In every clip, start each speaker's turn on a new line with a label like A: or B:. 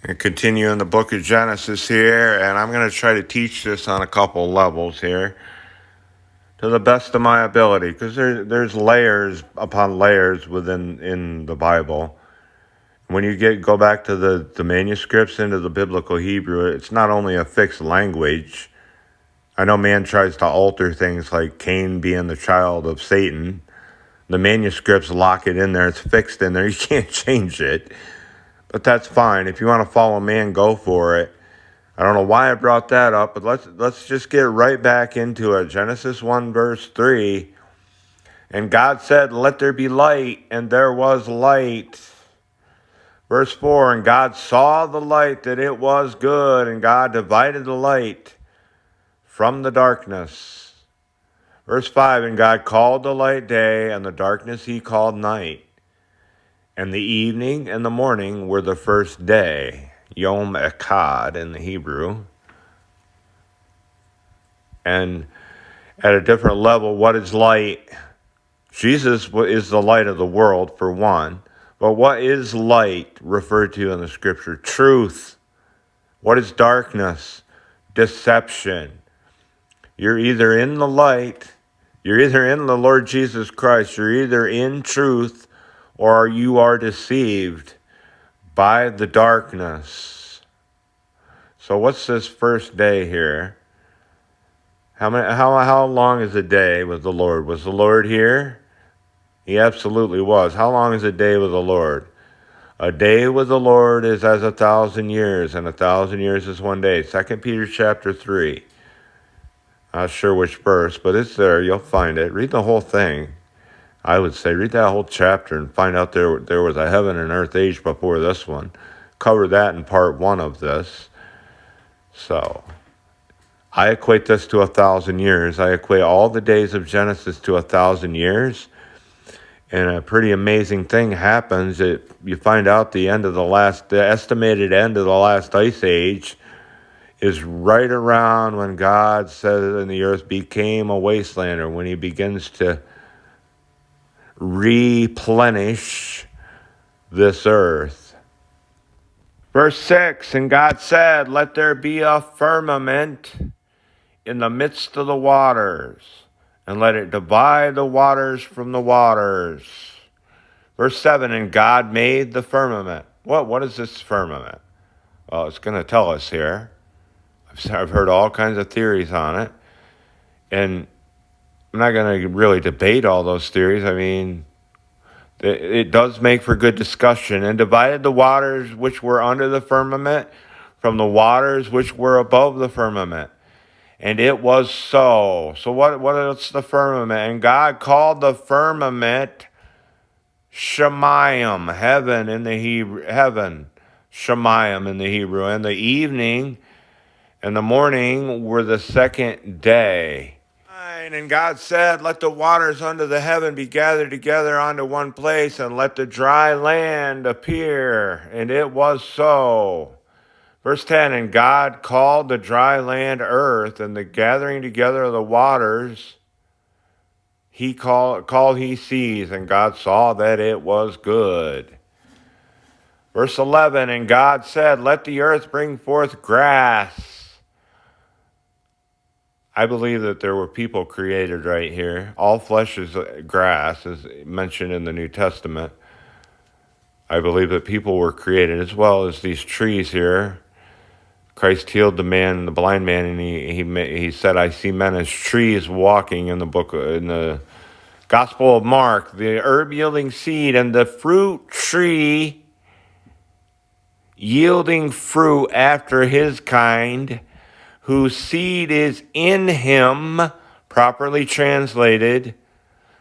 A: And continue in the book of Genesis here, and I'm going to try to teach this on a couple levels here to the best of my ability, because there's layers upon layers in the Bible. When you go back to the manuscripts into the biblical Hebrew, it's not only a fixed language. I know man tries to alter things like Cain being the child of Satan. The manuscripts lock it in there. It's fixed in there. You can't change it. But that's fine. If you want to follow man, go for it. I don't know why I brought that up, but let's just get right back into it. Genesis 1 verse 3. And God said, "Let there be light," and there was light. Verse 4, and God saw the light that it was good, and God divided the light from the darkness. Verse 5, and God called the light day, and the darkness he called night. And the evening and the morning were the first day. Yom Echad in the Hebrew. And at a different level, what is light? Jesus is the light of the world, for one. But what is light referred to in the scripture? Truth. What is darkness? Deception. You're either in the light, you're either in the Lord Jesus Christ, you're either in truth, or you are deceived by the darkness. So what's this first day here? How long is a day with the Lord? Was the Lord here? He absolutely was. How long is a day with the Lord? A day with the Lord is as 1,000 years, and 1,000 years is one day. 2 Peter chapter 3. Not sure which verse, but it's there. You'll find it. Read the whole thing. I would say read that whole chapter and find out there was a heaven and earth age before this one. Cover that in part 1 of this. So, I equate this to 1,000 years. I equate all the days of Genesis to 1,000 years. And a pretty amazing thing happens. You find out the estimated end of the last ice age is right around when God said and the earth became a wasteland, or when he begins to replenish this earth. Verse 6, and God said, let there be a firmament in the midst of the waters, and let it divide the waters from the waters. Verse 7, and God made the firmament. What is this firmament? Well, it's going to tell us here. I've heard all kinds of theories on it, and I'm not going to really debate all those theories. I mean, it does make for good discussion. And divided the waters which were under the firmament from the waters which were above the firmament. And it was so. So what is the firmament? And God called the firmament Shemayim, heaven in the Hebrew, heaven, Shemayim in the Hebrew. And the evening and the morning were the second day. And God said, let the waters under the heaven be gathered together onto one place, and let the dry land appear. And it was so. Verse 10, and God called the dry land earth, and the gathering together of the waters he called he seas, and God saw that it was good. Verse 11, and God said, let the earth bring forth grass. I believe that there were people created right here. All flesh is grass, as mentioned in the New Testament. I believe that people were created, as well as these trees here. Christ healed the man and the blind man, and he said, I see men as trees walking in the Gospel of Mark. The herb yielding seed and the fruit tree yielding fruit after his kind, whose seed is in him, properly translated,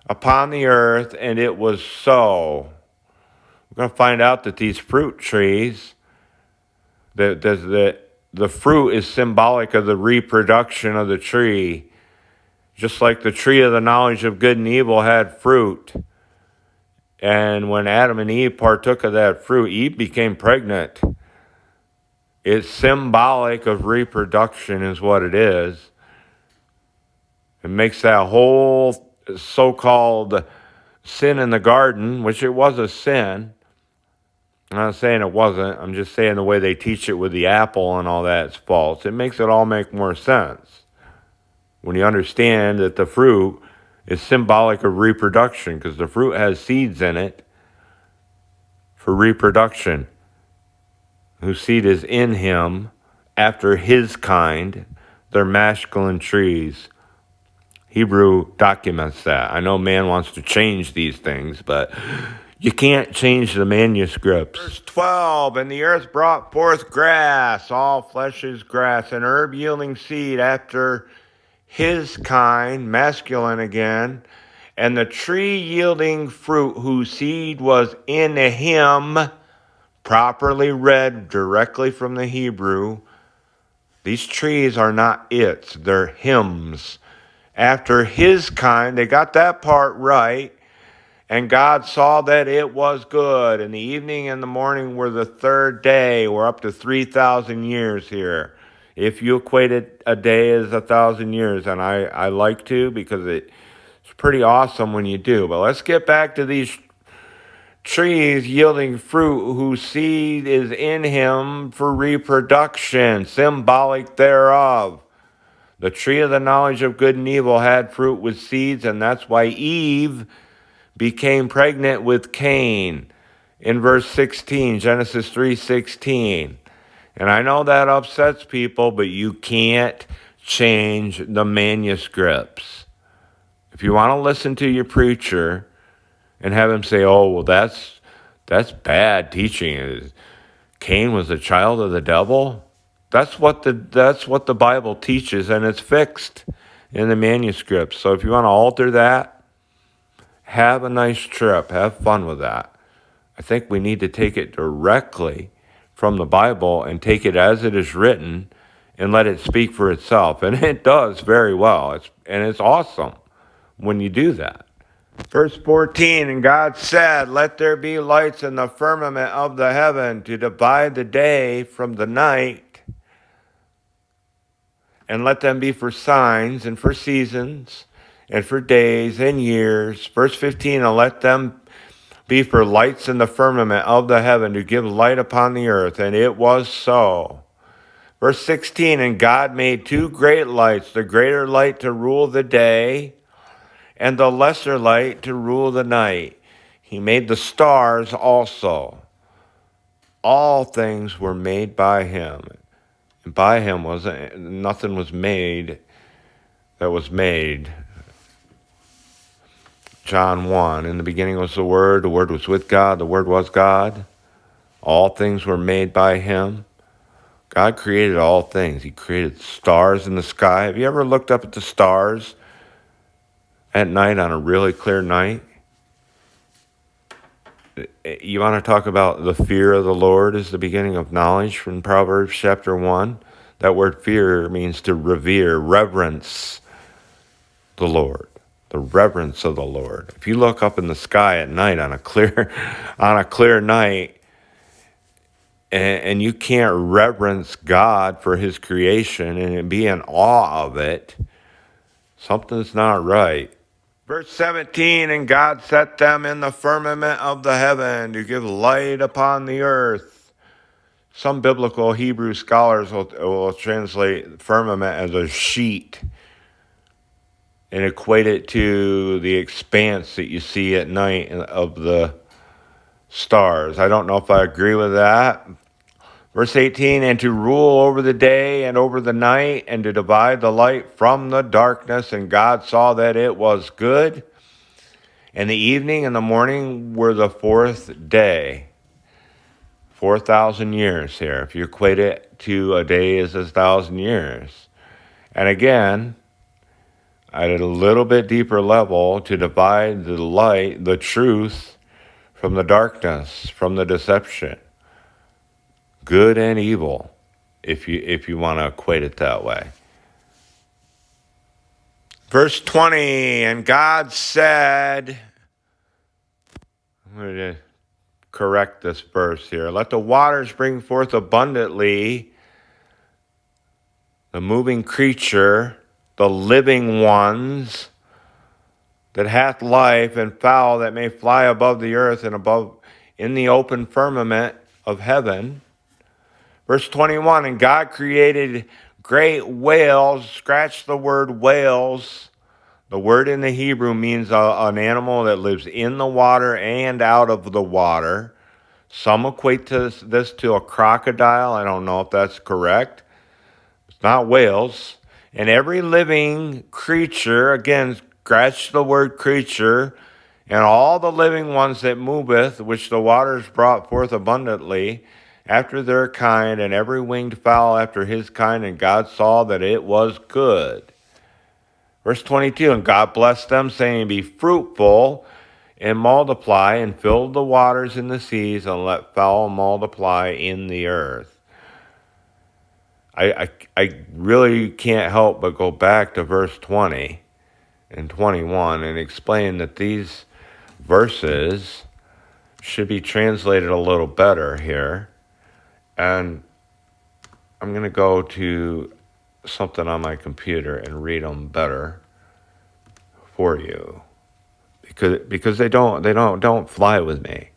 A: upon the earth, and it was so. We're going to find out that these fruit trees, the fruit is symbolic of the reproduction of the tree. Just like the tree of the knowledge of good and evil had fruit. And when Adam and Eve partook of that fruit, Eve became pregnant. It's symbolic of reproduction is what it is. It makes that whole so-called sin in the garden, which it was a sin, I'm not saying it wasn't. I'm just saying the way they teach it with the apple and all that is false. It makes it all make more sense when you understand that the fruit is symbolic of reproduction, because the fruit has seeds in it for reproduction. Whose seed is in him after his kind. They're masculine trees. Hebrew documents that. I know man wants to change these things, but you can't change the manuscripts. Verse 12, and the earth brought forth grass, all flesh is grass, and herb yielding seed after his kind, masculine again, and the tree yielding fruit whose seed was in him, properly read directly from the Hebrew. These trees are not its, they're hymns. After his kind, they got that part right. And God saw that it was good. And the evening and the morning were the third day. We're up to 3,000 years here. If you equated a day as 1,000 years, and I like to, because it's pretty awesome when you do. But let's get back to these trees yielding fruit whose seed is in him for reproduction, symbolic thereof. The tree of the knowledge of good and evil had fruit with seeds, and that's why Eve became pregnant with Cain in verse 16, Genesis 3:16. And I know that upsets people, but you can't change the manuscripts. If you want to listen to your preacher and have him say, "Oh, well, that's bad teaching. Cain was a child of the devil." That's what the Bible teaches, and it's fixed in the manuscripts. So if you want to alter that, have a nice trip. Have fun with that. I think we need to take it directly from the Bible and take it as it is written and let it speak for itself. And it does very well. It's awesome when you do that. Verse 14, and God said, let there be lights in the firmament of the heaven to divide the day from the night, and let them be for signs and for seasons and for days and years. Verse 15, and let them be for lights in the firmament of the heaven to give light upon the earth. And it was so. Verse 16, and God made two great lights, the greater light to rule the day and the lesser light to rule the night. He made the stars also. All things were made by him. And by him nothing was made that was made. John 1, in the beginning was the Word was with God, the Word was God. All things were made by him. God created all things. He created stars in the sky. Have you ever looked up at the stars at night on a really clear night? You want to talk about the fear of the Lord is the beginning of knowledge from Proverbs chapter 1. That word fear means to revere, reverence the Lord. The reverence of the Lord. If you look up in the sky at night on a clear night, and you can't reverence God for his creation and be in awe of it, something's not right. Verse 17, and God set them in the firmament of the heaven to give light upon the earth. Some biblical Hebrew scholars will translate firmament as a sheet and equate it to the expanse that you see at night of the stars. I don't know if I agree with that. Verse 18, and to rule over the day and over the night, and to divide the light from the darkness. And God saw that it was good. And the evening and the morning were the fourth day. 4,000 years here. If you equate it to a day as 1,000 years. And again, at a little bit deeper level, to divide the light, the truth, from the darkness, from the deception. Good and evil, if you want to equate it that way. Verse 20, and God said, I'm going to correct this verse here. Let the waters bring forth abundantly the moving creature, the living ones that hath life, and fowl that may fly above the earth and above in the open firmament. of heaven. Verse 21, and God created great whales. Scratch the word whales. The word in the Hebrew means an animal that lives in the water and out of the water. Some equate this to a crocodile. I don't know if that's correct. It's not whales. And every living creature, again, scratch the word creature, and all the living ones that moveth, which the waters brought forth abundantly, after their kind, and every winged fowl after his kind, and God saw that it was good. Verse 22, and God blessed them, saying, be fruitful, and multiply, and fill the waters in the seas, and let fowl multiply in the earth. I really can't help but go back to verse 20 and 21 and explain that these verses should be translated a little better here. And I'm going to go to something on my computer and read them better for you, because they don't fly with me.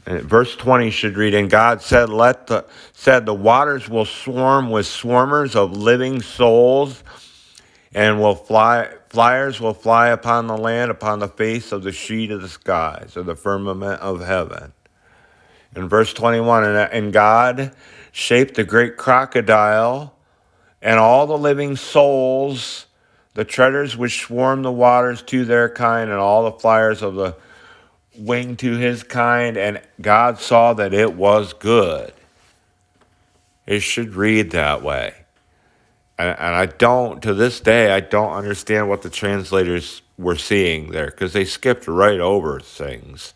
A: And verse 20 should read, and God said, the waters will swarm with swarmers of living souls, and flyers will fly upon the land, upon the face of the sheet of the skies, or the firmament of heaven. In verse 21, and God shaped the great crocodile and all the living souls, the treaders which swarm the waters to their kind, and all the flyers of the wing to his kind, and God saw that it was good. It should read that way. And to this day, I don't understand what the translators were seeing there, because they skipped right over things.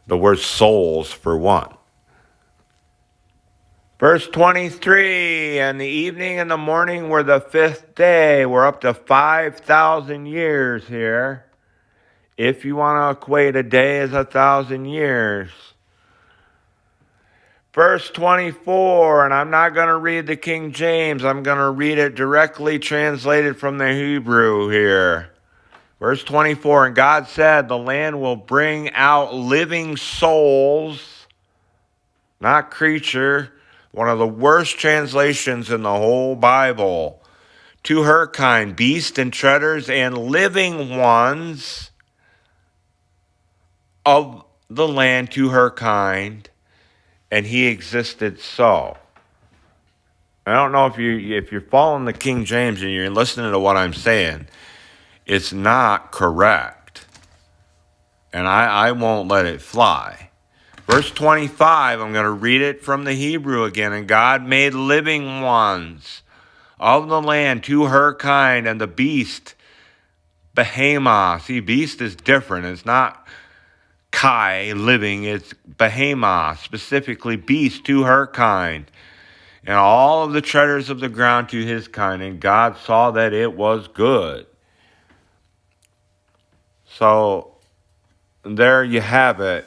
A: The word souls, for one. Verse 23, and the evening and the morning were the fifth day. We're up to 5,000 years here. If you want to equate a day as 1,000 years. Verse 24, and I'm not going to read the King James. I'm going to read it directly translated from the Hebrew here. Verse 24, and God said, the land will bring out living souls, not creature. One of the worst translations in the whole Bible. To her kind, beasts and treaders and living ones of the land to her kind, and he existed so. I don't know if you're following the King James and you're listening to what I'm saying. It's not correct. And I won't let it fly. Verse 25, I'm going to read it from the Hebrew again. And God made living ones of the land to her kind, and the beast, behemoth. See, beast is different. It's not kai, living. It's behemoth, specifically beast to her kind, and all of the treaders of the ground to his kind. And God saw that it was good. So there you have it.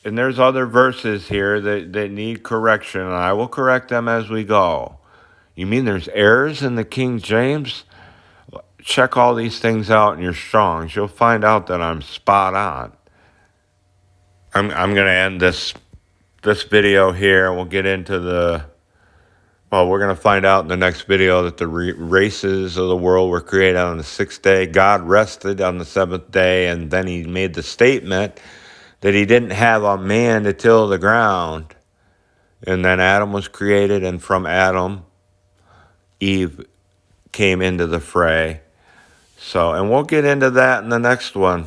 A: And there's other verses here that need correction, and I will correct them as we go. You mean there's errors in the King James? Check all these things out in your Strongs. You'll find out that I'm spot on. I'm going to end this video here, and we'll get into we're going to find out in the next video that the races of the world were created on the sixth day. God rested on the seventh day, and then he made the statement that he didn't have a man to till the ground. And then Adam was created, and from Adam, Eve came into the fray. So, and we'll get into that in the next one.